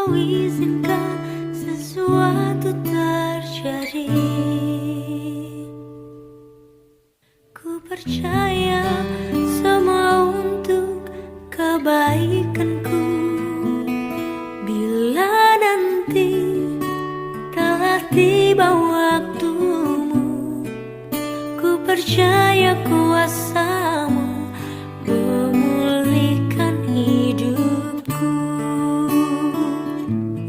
Kau izinkan sesuatu terjadi. Ku percaya semua untuk kebaikanku. Bila nanti telah tiba waktumu, ku percaya kuasa-Mu memulihkan hidupku.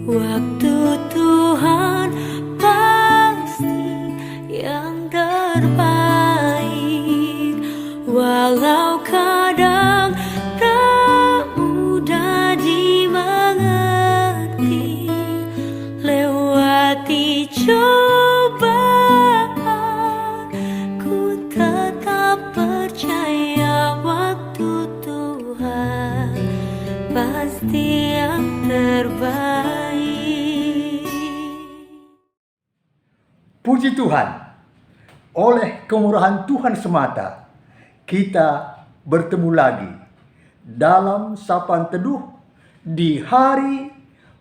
Waktu Tuhan pasti yang terbaik, walau kadang tak mudah dimengerti. Lewati cobaan, ku tetap percaya waktu Tuhan pasti yang terbaik. Puji Tuhan, oleh kemurahan Tuhan semata, kita bertemu lagi dalam sapaan teduh di hari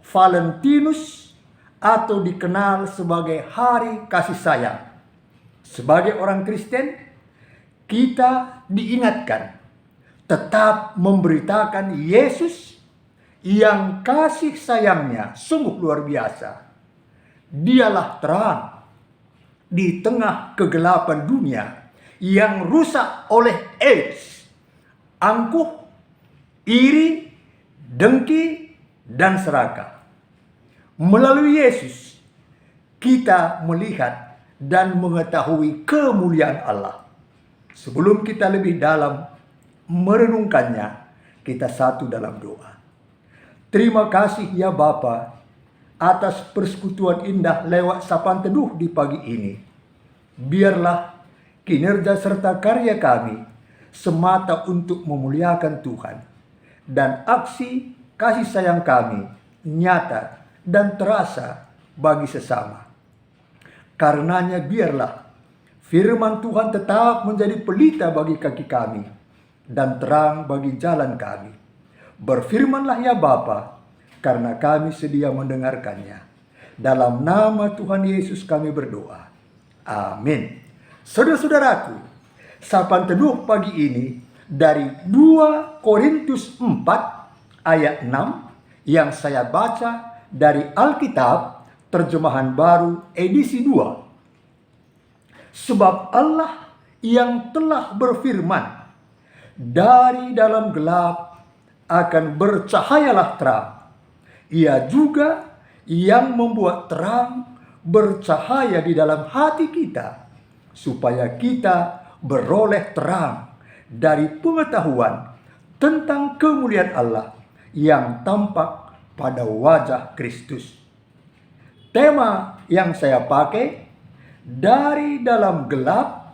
Valentinus atau dikenal sebagai Hari Kasih Sayang. Sebagai orang Kristen, kita diingatkan tetap memberitakan Yesus yang kasih sayangnya sungguh luar biasa. Dialah terang di tengah kegelapan dunia yang rusak oleh AIDS, angkuh, iri, dengki, dan serakah. Melalui Yesus, kita melihat dan mengetahui kemuliaan Allah. Sebelum kita lebih dalam merenungkannya, kita satu dalam doa. Terima kasih ya Bapa atas persekutuan indah lewat sapaan teduh di pagi ini. Biarlah kinerja serta karya kami semata untuk memuliakan Tuhan, dan aksi kasih sayang kami nyata dan terasa bagi sesama. Karenanya biarlah firman Tuhan tetap menjadi pelita bagi kaki kami dan terang bagi jalan kami. Berfirmanlah ya Bapa, karena kami sedia mendengarkannya. Dalam nama Tuhan Yesus kami berdoa. Amin. Saudara-saudaraku, sapaan teduh pagi ini dari 2 Korintus 4 ayat 6 yang saya baca dari Alkitab Terjemahan Baru edisi 2. Sebab Allah yang telah berfirman, dari dalam gelap akan bercahayalah terang. Ia juga yang membuat terang bercahaya di dalam hati kita, supaya kita beroleh terang dari pengetahuan tentang kemuliaan Allah yang tampak pada wajah Kristus. Tema yang saya pakai, dari dalam gelap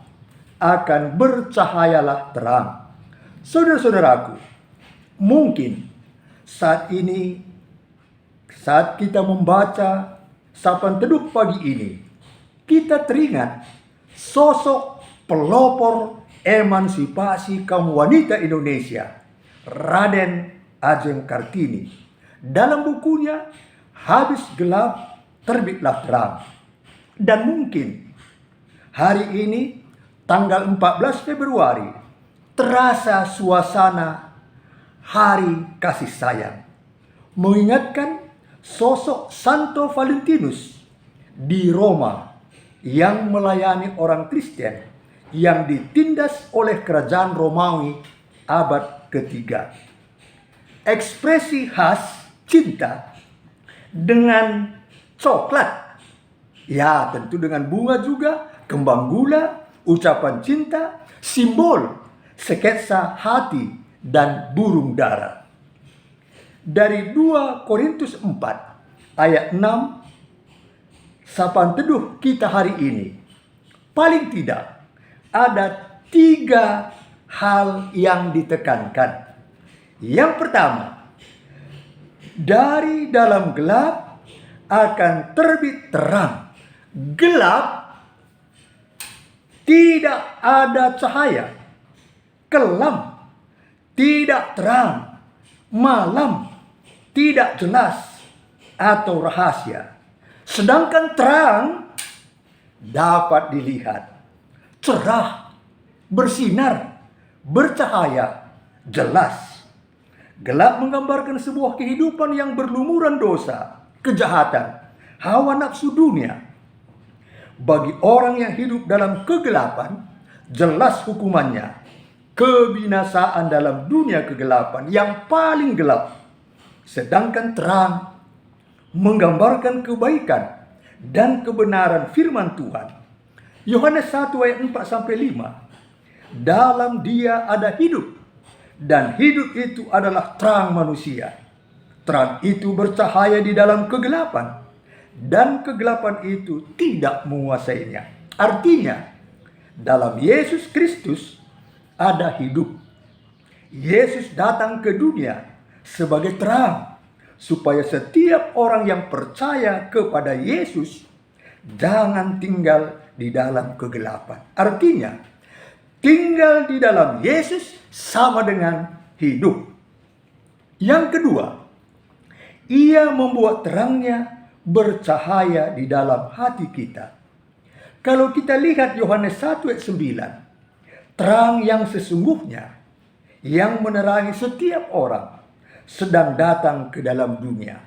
akan bercahayalah terang. Saudara-saudaraku, mungkin saat ini, saat kita membaca sapaan teduh pagi ini, kita teringat sosok pelopor emansipasi kaum wanita Indonesia, Raden Ajeng Kartini. Dalam bukunya, Habis Gelap Terbitlah Terang. Dan mungkin hari ini, tanggal 14 Februari, terasa suasana Hari Kasih Sayang, mengingatkan sosok Santo Valentinus di Roma yang melayani orang Kristen yang ditindas oleh kerajaan Romawi abad ketiga. Ekspresi khas cinta dengan coklat, ya tentu dengan bunga juga, kembang gula, ucapan cinta, simbol sketsa hati dan burung dara. Dari 2 Korintus 4 ayat 6, sapaan teduh kita hari ini, paling tidak ada 3 hal yang ditekankan. Yang pertama, dari dalam gelap akan terbit terang. Gelap, tidak ada cahaya. Kelam, tidak terang. Malam, tidak jelas. atau rahasia. Sedangkan terang dapat dilihat, cerah, bersinar, bercahaya, jelas. Gelap menggambarkan sebuah kehidupan yang berlumuran dosa, kejahatan, hawa nafsu dunia. Bagi orang yang hidup dalam kegelapan, jelas hukumannya. Kebinasaan dalam dunia kegelapan yang paling gelap. Sedangkan terang menggambarkan kebaikan dan kebenaran firman Tuhan. Yohanes 1 ayat 4-5. Dalam Dia ada hidup, dan hidup itu adalah terang manusia. Terang itu bercahaya di dalam kegelapan, dan kegelapan itu tidak menguasainya. Artinya, dalam Yesus Kristus ada hidup. Yesus datang ke dunia sebagai terang, supaya setiap orang yang percaya kepada Yesus jangan tinggal di dalam kegelapan. Artinya, tinggal di dalam Yesus sama dengan hidup. Yang kedua, Ia membuat terangnya bercahaya di dalam hati kita. Kalau kita lihat Yohanes 1 ayat 9, terang yang sesungguhnya yang menerangi setiap orang sedang datang ke dalam dunia.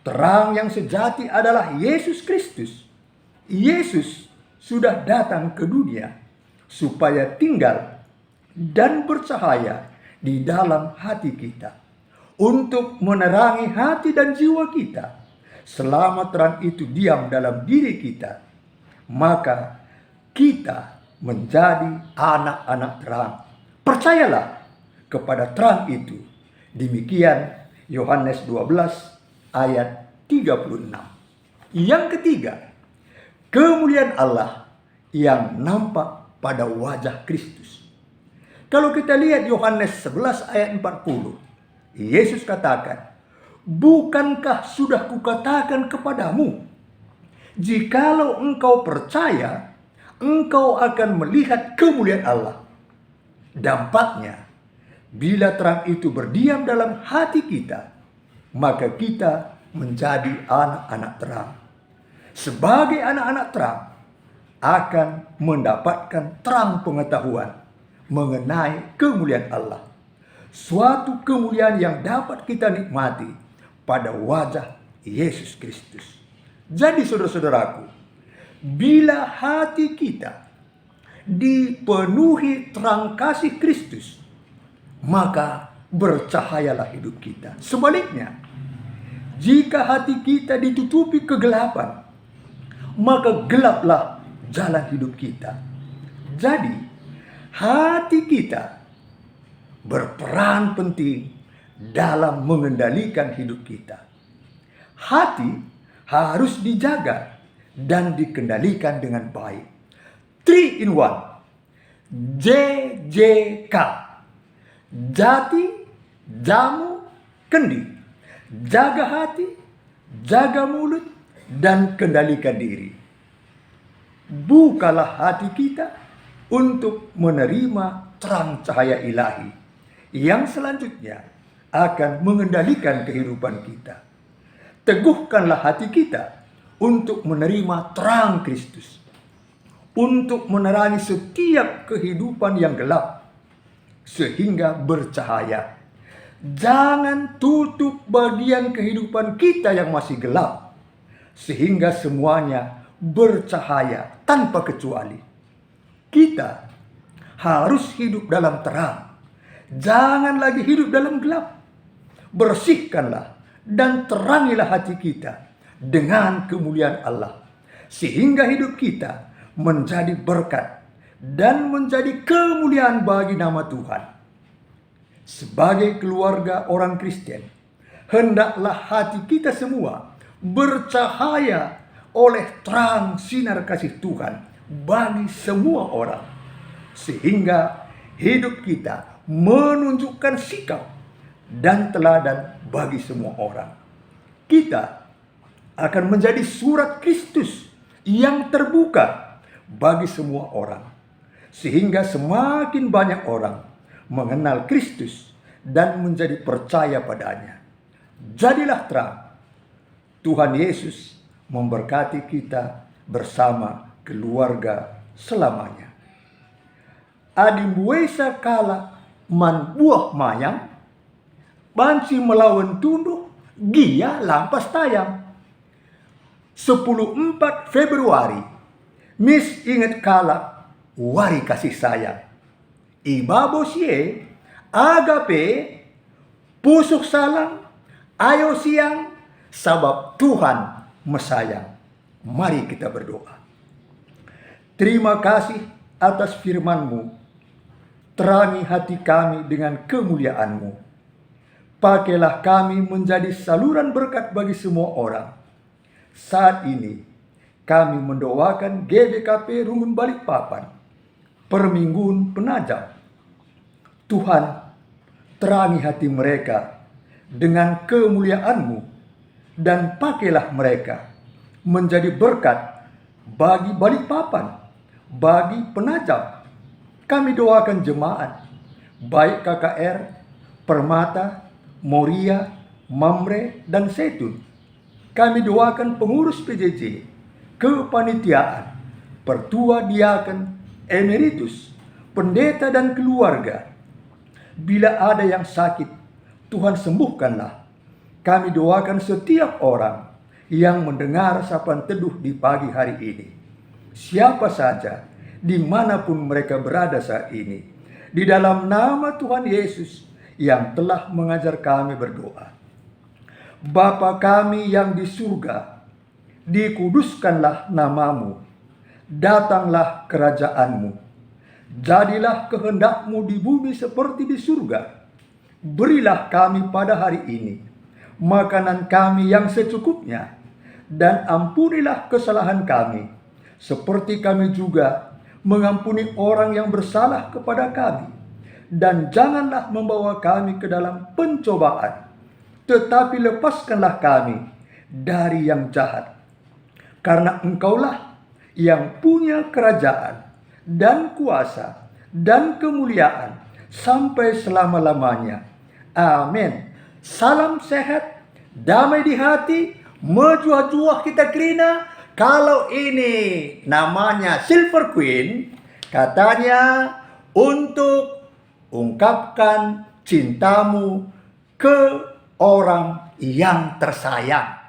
Terang yang sejati adalah Yesus Kristus. Yesus sudah datang ke dunia supaya tinggal dan bercahaya di dalam hati kita, untuk menerangi hati dan jiwa kita. Selama terang itu diam dalam diri kita, maka kita menjadi anak-anak terang. Percayalah kepada terang itu. Demikian Yohanes 12 ayat 36. Yang ketiga, kemuliaan Allah yang nampak pada wajah Kristus. Kalau kita lihat Yohanes 11 ayat 40, Yesus katakan, "Bukankah sudah kukatakan kepadamu, jikalau engkau percaya, engkau akan melihat kemuliaan Allah." Dampaknya, bila terang itu berdiam dalam hati kita, maka kita menjadi anak-anak terang. Sebagai anak-anak terang, akan mendapatkan terang pengetahuan mengenai kemuliaan Allah. Suatu kemuliaan yang dapat kita nikmati pada wajah Yesus Kristus. Jadi saudara-saudaraku, bila hati kita dipenuhi terang kasih Kristus, maka bercahayalah hidup kita. Sebaliknya, jika hati kita ditutupi kegelapan, maka gelaplah jalan hidup kita. Jadi, hati kita berperan penting dalam mengendalikan hidup kita. Hati harus dijaga dan dikendalikan dengan baik. 3 in 1. JJK. Jati, jamu, kendi. Jaga hati, jaga mulut, dan kendalikan diri. Bukalah hati kita untuk menerima terang cahaya ilahi yang selanjutnya akan mengendalikan kehidupan kita. Teguhkanlah hati kita untuk menerima terang Kristus, untuk menerangi setiap kehidupan yang gelap sehingga bercahaya. Jangan tutup bagian kehidupan kita yang masih gelap sehingga semuanya bercahaya tanpa kecuali. Kita harus hidup dalam terang. Jangan lagi hidup dalam gelap. Bersihkanlah dan terangilah hati kita dengan kemuliaan Allah, sehingga hidup kita menjadi berkat dan menjadi kemuliaan bagi nama Tuhan. Sebagai keluarga orang Kristen, hendaklah hati kita semua bercahaya oleh terang sinar kasih Tuhan bagi semua orang, sehingga hidup kita menunjukkan sikap dan teladan bagi semua orang. Kita akan menjadi surat Kristus yang terbuka bagi semua orang, sehingga semakin banyak orang mengenal Kristus dan menjadi percaya padanya. Jadilah terang Tuhan Yesus memberkati kita bersama keluarga selamanya. Adimbuesa kala man buah mayang, banci melawan tunduh, gia lampas tayang. 14 Februari, mis ingat kala, wari kasih sayang. Ibabos ye, agape, pusuk salang, ayo siang, sabab Tuhan mesayang. Mari kita berdoa. Terima kasih atas firman-Mu. Terangi hati kami dengan kemuliaan-Mu. Pakailah kami menjadi saluran berkat bagi semua orang. Saat ini kami mendoakan GBKP Rungun Balikpapan, Permingguan Penajam. Tuhan, terangi hati mereka dengan kemuliaan-Mu dan pakailah mereka menjadi berkat bagi Balikpapan, bagi Penajam. Kami doakan jemaat, baik KKR, Permata, Moria, Mamre, dan Setun. Kami doakan pengurus PJJ, kepanitiaan, pertua diaken, emeritus, pendeta dan keluarga. Bila ada yang sakit, Tuhan sembuhkanlah. Kami doakan setiap orang yang mendengar sapaan teduh di pagi hari ini. Siapa saja, dimanapun mereka berada saat ini. Di dalam nama Tuhan Yesus yang telah mengajar kami berdoa. Bapa kami yang di surga, dikuduskanlah namamu, datanglah kerajaan-Mu, jadilah kehendak-Mu di bumi seperti di surga. Berilah kami pada hari ini makanan kami yang secukupnya, dan ampunilah kesalahan kami, seperti kami juga mengampuni orang yang bersalah kepada kami. Dan janganlah membawa kami ke dalam pencobaan, tetapi lepaskanlah kami dari yang jahat. Karena Engkaulah yang punya kerajaan dan kuasa dan kemuliaan sampai selama-lamanya. Amin. Salam sehat, damai di hati, mejuah-juah kita kerina. Kalau ini namanya Silver Queen, katanya untuk ungkapkan cintamu ke orang yang tersayang.